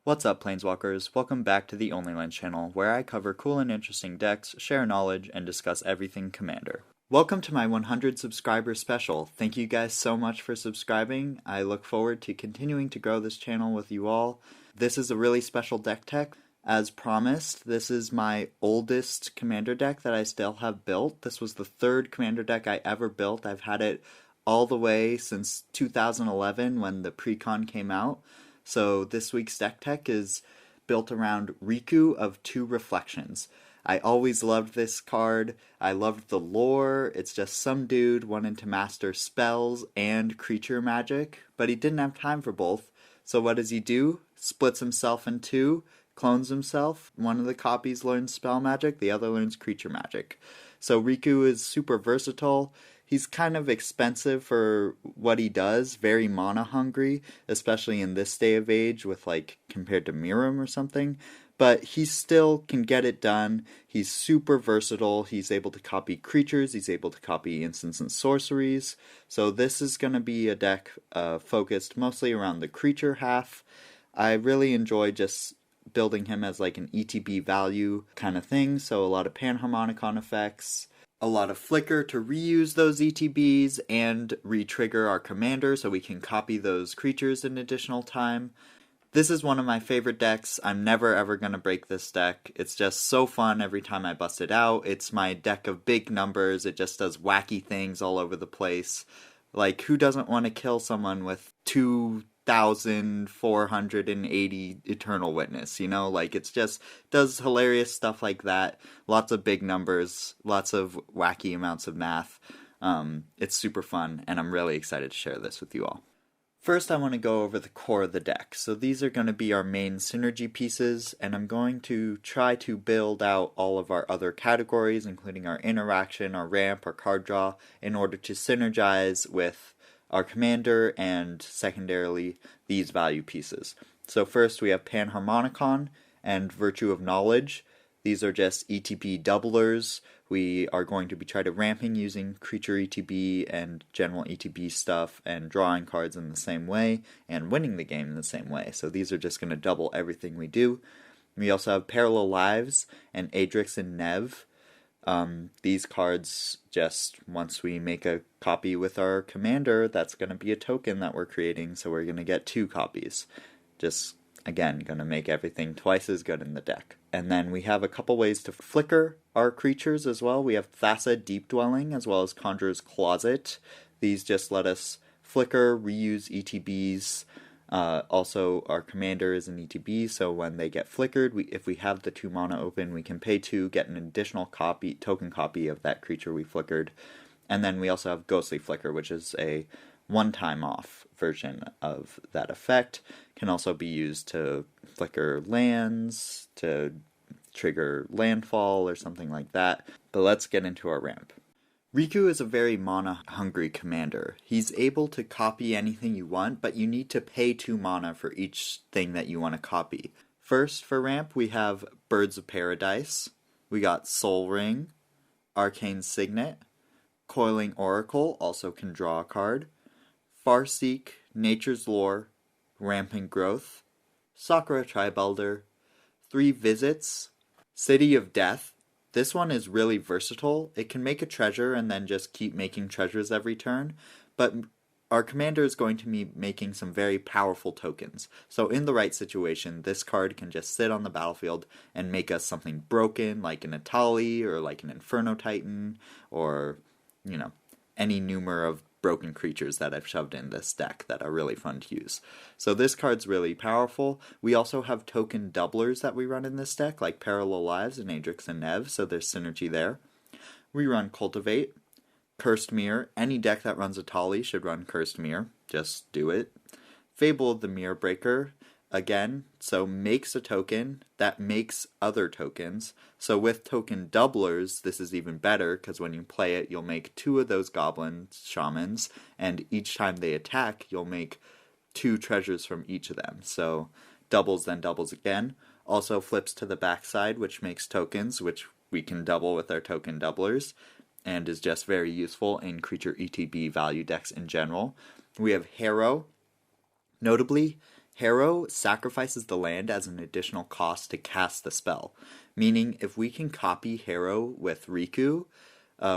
What's up, Planeswalkers? Welcome back to the Only Lens channel, where I cover cool and interesting decks, share knowledge, and discuss everything Commander. Welcome to my 100 subscriber special. Thank you guys so much for subscribing. I look forward to continuing to grow this channel with you all. This is a really special deck tech. As promised, this is my oldest Commander deck that I still have built. This was the third Commander deck I ever built. I've had it all the way since 2011 when the Precon came out. So this week's deck tech is built around Riku of Two Reflections. I always loved this card. I loved the lore. It's just some dude wanting to master spells and creature magic, but he didn't have time for both. So what does he do? Splits himself in two, clones himself. One of the copies learns spell magic, the other learns creature magic. So Riku is super versatile. He's kind of expensive for what he does, very mana hungry, especially in this day of age with compared to Miram or something. But he still can get it done. He's super versatile. He's able to copy creatures. He's able to copy instants and sorceries. So this is going to be a deck focused mostly around the creature half. I really enjoy just building him as an ETB value kind of thing. So a lot of Panharmonicon effects. A lot of flicker to reuse those ETBs and re-trigger our commander so we can copy those creatures in additional time. This is one of my favorite decks. I'm never ever going to break this deck. It's just so fun every time I bust it out. It's my deck of big numbers. It just does wacky things all over the place. Who doesn't want to kill someone with 2,480 Eternal Witness, it's just does hilarious stuff like that. Lots of big numbers, lots of wacky amounts of math. It's super fun, and I'm really excited to share this with you all. First, I want to go over the core of the deck. So these are going to be our main synergy pieces, and I'm going to try to build out all of our other categories, including our interaction, our ramp, our card draw, in order to synergize with our commander and secondarily these value pieces. So first we have Panharmonicon and Virtue of Knowledge. These are just ETB doublers. We are going to be trying to ramping using creature ETB and general ETB stuff and drawing cards in the same way and winning the game in the same way. So these are just going to double everything we do. We also have Parallel Lives and Adrix and Nev. These cards, just once we make a copy with our commander, that's going to be a token that we're creating, so we're going to get 2 copies. Just, again, going to make everything twice as good in the deck. And then we have a couple ways to flicker our creatures as well. We have Thassa Deep Dwelling as well as Conjurer's Closet. These just let us flicker, reuse ETBs. Also, our commander is an ETB, so when they get flickered, if we have the 2 mana open, we can pay 2, get an additional token copy of that creature we flickered. And then we also have Ghostly Flicker, which is a one-time off version of that effect. Can also be used to flicker lands, to trigger landfall or something like that. But let's get into our ramp. Riku is a very mana-hungry commander. He's able to copy anything you want, but you need to pay 2 mana for each thing that you want to copy. First, for ramp, we have Birds of Paradise. We got Soul Ring, Arcane Signet, Coiling Oracle, also can draw a card, Farseek, Nature's Lore, Rampant Growth, Sakura Tribe Elder, 3 Visits, City of Death. This one is really versatile. It can make a treasure and then just keep making treasures every turn, but our commander is going to be making some very powerful tokens. So in the right situation, this card can just sit on the battlefield and make us something broken, like an Atali or like an Inferno Titan, or, any number of broken creatures that I've shoved in this deck that are really fun to use. So this card's really powerful. We also have token doublers that we run in this deck, like Parallel Lives and Adrix and Nev, so there's synergy there. We run Cultivate, Cursed Mirror. Any deck that runs Atali should run Cursed Mirror. Just do it. Fable of the Mirror Breaker. Again, so makes a token that makes other tokens. So with token doublers, this is even better, because when you play it, you'll make 2 of those goblin shamans, and each time they attack, you'll make 2 treasures from each of them. So doubles, then doubles again. Also flips to the backside, which makes tokens, which we can double with our token doublers, and is just very useful in creature ETB value decks in general. We have Harrow. Notably, Harrow sacrifices the land as an additional cost to cast the spell, meaning if we can copy Harrow with Riku,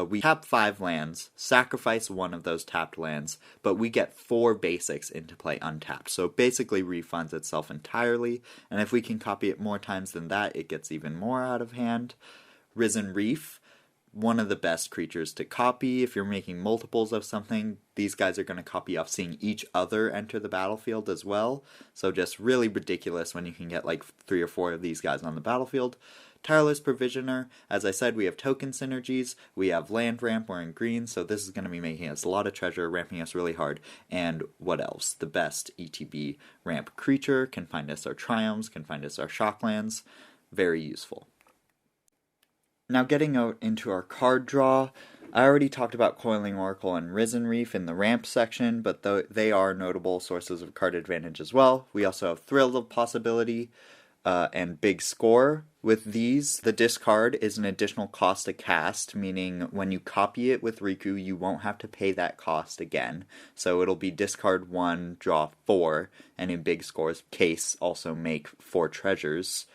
we tap 5 lands, sacrifice one of those tapped lands, but we get 4 basics into play untapped. So it basically refunds itself entirely, and if we can copy it more times than that, it gets even more out of hand. Risen Reef, one of the best creatures to copy. If you're making multiples of something, these guys are going to copy off seeing each other enter the battlefield as well. So just really ridiculous when you can get like 3 or 4 of these guys on the battlefield. Tireless Provisioner, as I said, we have token synergies, we have land ramp, we're in green, so this is going to be making us a lot of treasure, ramping us really hard. And what else? The best ETB ramp creature, can find us our Triumphs, can find us our Shocklands, very useful. Now getting out into our card draw, I already talked about Coiling Oracle and Risen Reef in the ramp section, but they are notable sources of card advantage as well. We also have Thrill of Possibility and Big Score. With these, the discard is an additional cost to cast, meaning when you copy it with Riku, you won't have to pay that cost again. So it'll be discard 1, draw 4, and in Big Score's case, also make 4 treasures.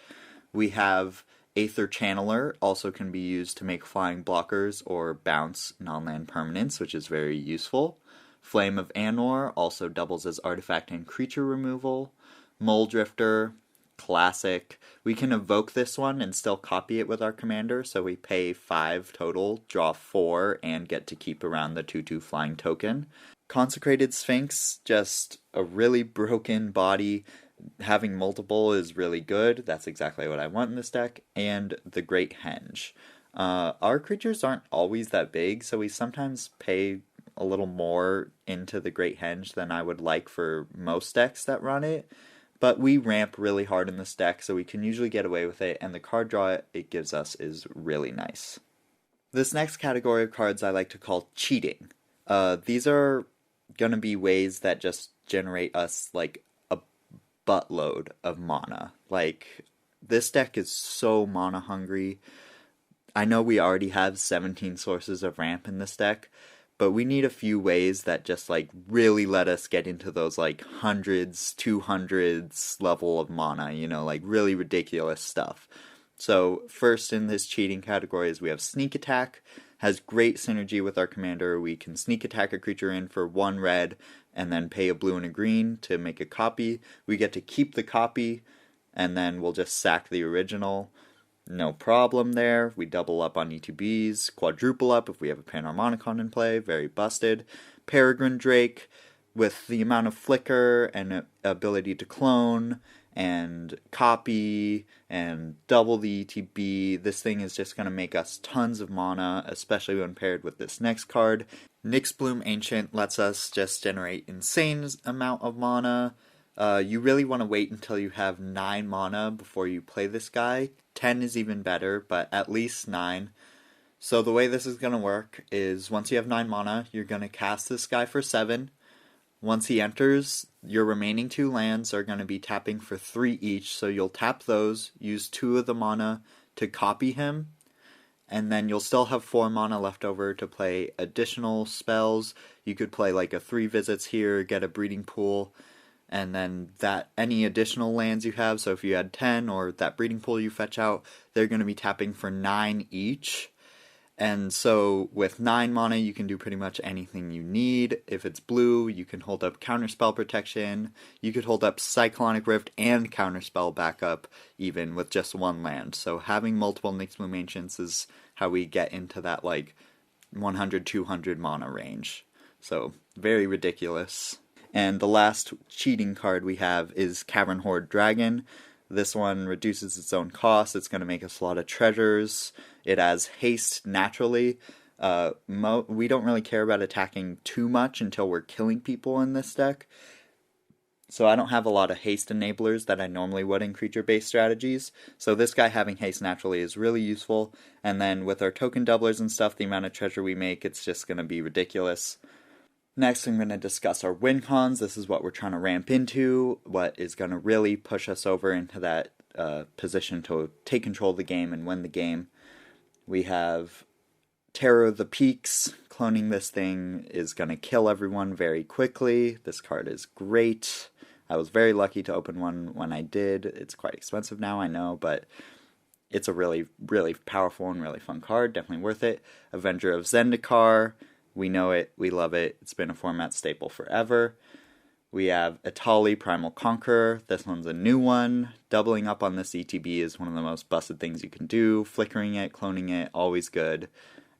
We have Aether Channeler, also can be used to make flying blockers or bounce non-land permanents, which is very useful. Flame of Anor also doubles as artifact and creature removal. Mole Drifter, classic. We can evoke this one and still copy it with our commander, so we pay 5 total, draw 4, and get to keep around the 2/2 flying token. Consecrated Sphinx, just a really broken body. Having multiple is really good. That's exactly what I want in this deck. And the Great Henge. Our creatures aren't always that big, so we sometimes pay a little more into the Great Henge than I would like for most decks that run it. But we ramp really hard in this deck, so we can usually get away with it, and the card draw it gives us is really nice. This next category of cards I like to call cheating. These are going to be ways that just generate us like a buttload of mana. Like, this deck is so mana hungry. I know we already have 17 sources of ramp in this deck, but we need a few ways that just like really let us get into those like hundreds, 200s level of mana, you know, like really ridiculous stuff. So first in this cheating category is we have Sneak Attack. Has great synergy with our commander. We can sneak attack a creature in for 1 red and then pay a blue and a green to make a copy. We get to keep the copy and then we'll just sack the original. No problem there. We double up on ETBs, quadruple up if we have a Panharmonicon in play, very busted. Peregrine Drake, with the amount of flicker and ability to clone and copy and double the ETB, this thing is just going to make us tons of mana, especially when paired with this next card. Nyxbloom Ancient lets us just generate insane amount of mana. You really want to wait until you have 9 mana before you play this guy. 10 is even better, but at least 9. So the way this is going to work is once you have 9 mana, you're going to cast this guy for 7. Once he enters, your remaining 2 lands are going to be tapping for 3 each, so you'll tap those, use 2 of the mana to copy him, and then you'll still have 4 mana left over to play additional spells. You could play like a 3 visits here, get a breeding pool, and then that any additional lands you have, so if you had 10 or that breeding pool you fetch out, they're going to be tapping for 9 each. And so with 9 mana you can do pretty much anything you need. If it's blue, you can hold up Counterspell Protection. You could hold up Cyclonic Rift and Counterspell backup even with just 1 land. So having multiple Nyxbloom Ancients is how we get into that like 100-200 mana range. So very ridiculous. And the last cheating card we have is Cavern Horde Dragon. This one reduces its own cost. It's going to make us a lot of treasures. It has haste naturally. We don't really care about attacking too much until we're killing people in this deck. So I don't have a lot of haste enablers that I normally would in creature-based strategies. So this guy having haste naturally is really useful. And then with our token doublers and stuff, the amount of treasure we make, it's just going to be ridiculous. Next, I'm going to discuss our win cons. This is what we're trying to ramp into, what is going to really push us over into that position to take control of the game and win the game. We have Terror of the Peaks. Cloning this thing is going to kill everyone very quickly. This card is great. I was very lucky to open one when I did. It's quite expensive now, I know, but it's a really, really powerful and really fun card. Definitely worth it. Avenger of Zendikar. We know it. We love it. It's been a format staple forever. We have Etali Primal Conqueror. This one's a new one. Doubling up on this ETB is one of the most busted things you can do. Flickering it, cloning it, always good.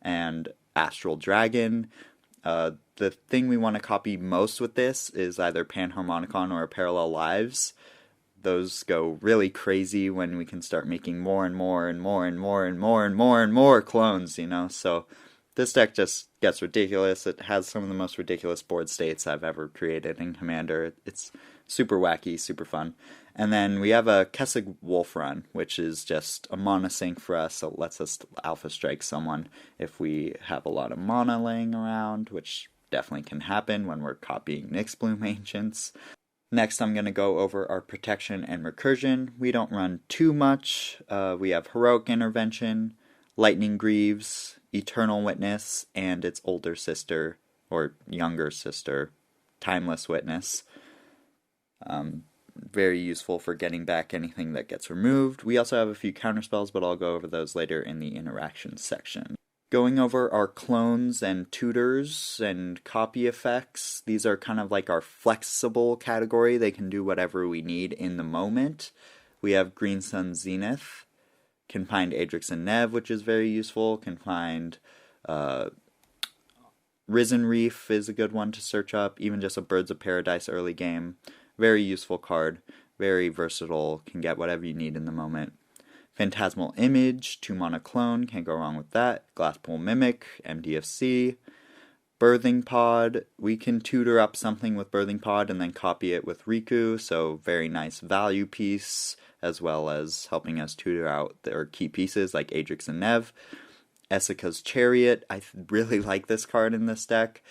And Astral Dragon. The thing we want to copy most with this is either Panharmonicon or Parallel Lives. Those go really crazy when we can start making more and more and more and more and more and more and more clones, you know? So this deck just gets ridiculous. It has some of the most ridiculous board states I've ever created in Commander. It's super wacky, super fun. And then we have a Kessig Wolf Run, which is just a mana sink for us, so it lets us alpha strike someone if we have a lot of mana laying around, which definitely can happen when we're copying Nyxbloom Ancients. Next, I'm going to go over our protection and recursion. We don't run too much. We have Heroic Intervention, Lightning Greaves, Eternal Witness, and its older sister, or younger sister, Timeless Witness. Very useful for getting back anything that gets removed. We also have a few counterspells, but I'll go over those later in the interaction section. Going over our clones and tutors and copy effects, these are kind of like our flexible category. They can do whatever we need in the moment. We have Green Sun Zenith, can find Adrix and Nev, which is very useful, can find Risen Reef is a good one to search up, even just a Birds of Paradise early game. Very useful card, very versatile, can get whatever you need in the moment. Phantasmal Image, 2-mana clone, can't go wrong with that. Glasspool Mimic, MDFC. Birthing Pod, we can tutor up something with Birthing Pod and then copy it with Riku, so very nice value piece, as well as helping us tutor out their key pieces like Adrix and Nev. Essica's Chariot, I really like this card in this deck.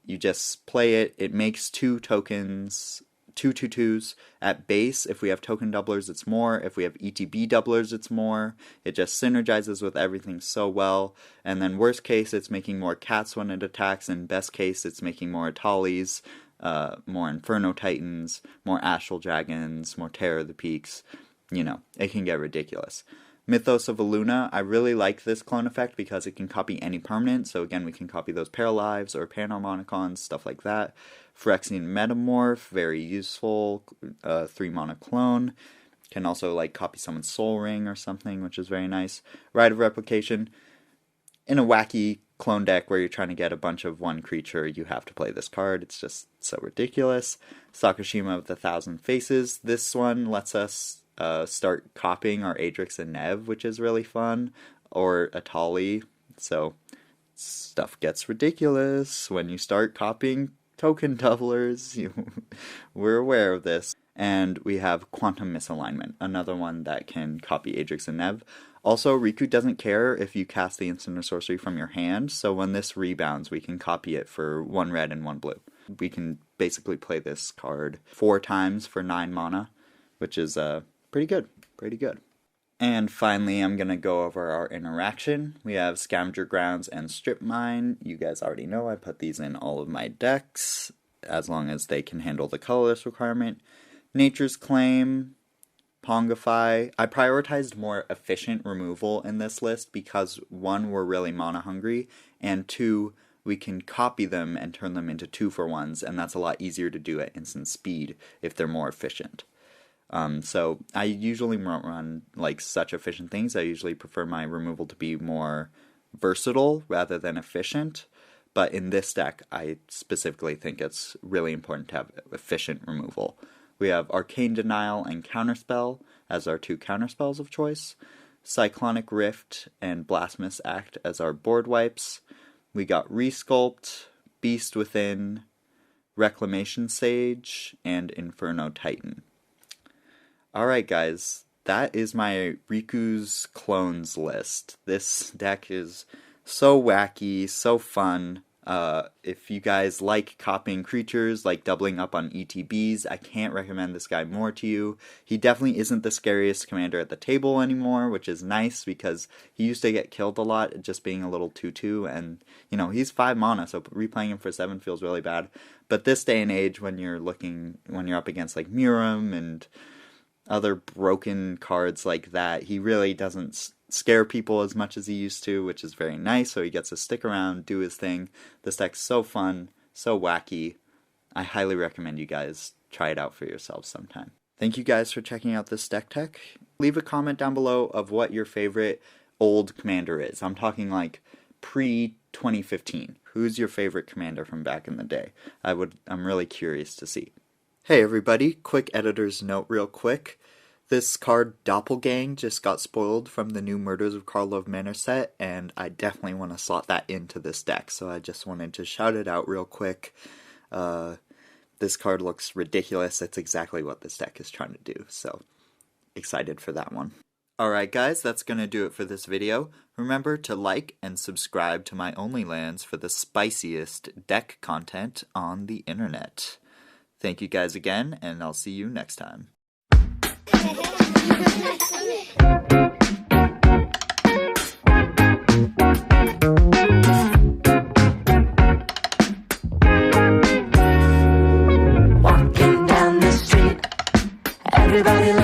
You just play it, it makes 2 tokens, 2/2/2s at base. If we have token doublers, it's more. If we have ETB doublers, it's more. It just synergizes with everything so well. And then worst case, it's making more cats when it attacks. And best case, it's making more Atalis, more Inferno Titans, more Astral Dragons, more Terror of the Peaks. You know, it can get ridiculous. Mythos of Aluna, I really like this clone effect because it can copy any permanent. So again, we can copy those Paralives or Panharmonicons, stuff like that. Phyrexian Metamorph, very useful, 3-mana clone. Can also like copy someone's Soul Ring or something, which is very nice. Rite of Replication, in a wacky clone deck where you're trying to get a bunch of one creature, you have to play this card. It's just so ridiculous. Sakashima of the Thousand Faces, this one lets us start copying our Adrix and Nev, which is really fun, or Atali. So stuff gets ridiculous when you start copying token doublers. We're aware of this. And we have Quantum Misalignment, another one that can copy Adrix and Nev. Also, Riku doesn't care if you cast the instant or sorcery from your hand, so when this rebounds, we can copy it for 1 red and 1 blue. We can basically play this card 4 times for 9 mana, which is pretty good. Pretty good. And finally, I'm going to go over our interaction. We have Scavenger Grounds and Strip Mine. You guys already know I put these in all of my decks, as long as they can handle the colorless requirement. Nature's Claim, Pongify. I prioritized more efficient removal in this list because 1, we're really mana hungry, and 2, we can copy them and turn them into 2-for-1s, and that's a lot easier to do at instant speed if they're more efficient. So I usually won't run like such efficient things. I usually prefer my removal to be more versatile rather than efficient. But in this deck, I specifically think it's really important to have efficient removal. We have Arcane Denial and Counterspell as our 2 counterspells of choice. Cyclonic Rift and Blasphemous Act as our board wipes. We got Resculpt, Beast Within, Reclamation Sage, and Inferno Titan. Alright guys, that is my Riku's Clones list. This deck is so wacky, so fun. If you guys like copying creatures, like doubling up on ETBs, I can't recommend this guy more to you. He definitely isn't the scariest commander at the table anymore, which is nice because he used to get killed a lot just being a little 2/2, and you know, he's 5 mana, so replaying him for 7 feels really bad. But this day and age, when you're up against like Muram and other broken cards like that, he really doesn't scare people as much as he used to, which is very nice, so he gets to stick around, do his thing. This deck's so fun, so wacky. I highly recommend you guys try it out for yourselves sometime. Thank you guys for checking out this deck tech. Leave a comment down below of what your favorite old commander is. I'm talking like pre-2015. Who's your favorite commander from back in the day? I'm really curious to see. Hey everybody, quick editor's note real quick. This card, Doppelgang, just got spoiled from the new Murders of Karlov Manor set, and I definitely want to slot that into this deck, so I just wanted to shout it out real quick. This card looks ridiculous. It's exactly what this deck is trying to do, so excited for that one. Alright guys, that's going to do it for this video. Remember to like and subscribe to my OnlyLands for the spiciest deck content on the internet. Thank you guys again, and I'll see you next time. Walking down the street, everybody